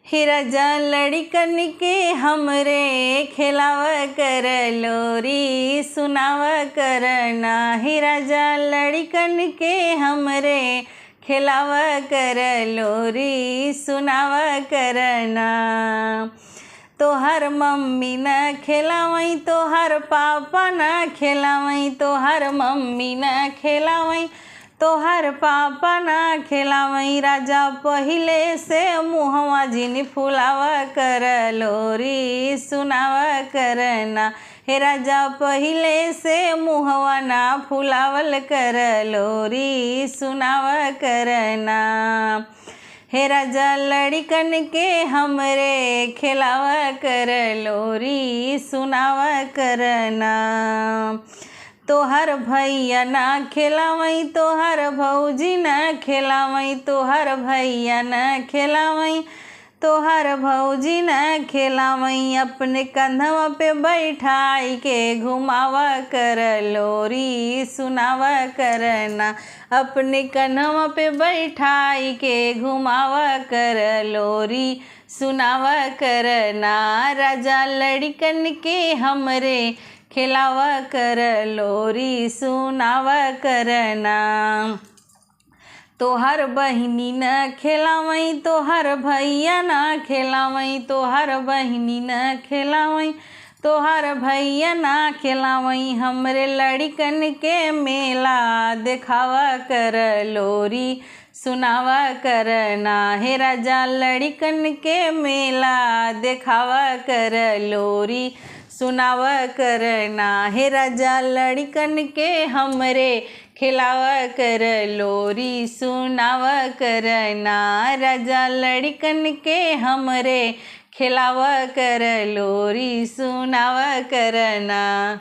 हे राजा लड़िकन के हमरे खिलाव कर लोरी सुनाव करना। हे राजा लड़िकन के हमरे खिलाव कर लोरी सुनाव करना। तोहर मम्मी न खिलावई तोहर पापा न खिलावई, तोहर मम्मी न खिलावई तोहर पापा ना खिलावई। राजा पहिले से मुहवा जिन फुलावा कर लोरी सुनावा करना। हे राजा पहिले से मुहवा ना फुलावल कर लोरी सुनावा करना। हे राजा लड़िकन के हमरे खिलावा कर लोरी सुनावा करना। तोहर भैया ना खिलावई तोहर भौजी ना खिलावई, तोहर भैया ना खिलावई तोहर भौजी ना खिलावई। अपने कंधवा पे बैठाई के घुमावा कर लोरी सुनावा करना। अपने कंधवा पे बैठाई के घुमावा कर लोरी सुनावा करना। राजा लड़िकन के हमरे खिलावा कर लोरी सुनावा करना। तोहर बहिनी न खिलावई तोहर भैया न खिलावई, तोहर बहिनी न खिलावई तोहर भैया ना खिलावई। हमरे लड़िकन के मेला दिखावा कर लोरी सुनावा करना। हे राजा लड़िकन के मेला दिखावा कर लोरी सुनावा करना। हे राजा लड़िकन के हमरे खिलावा कर लोरी सुनावा करना। राजा लड़िकन के हमरे खिलावा कर लोरी सुनावा करना।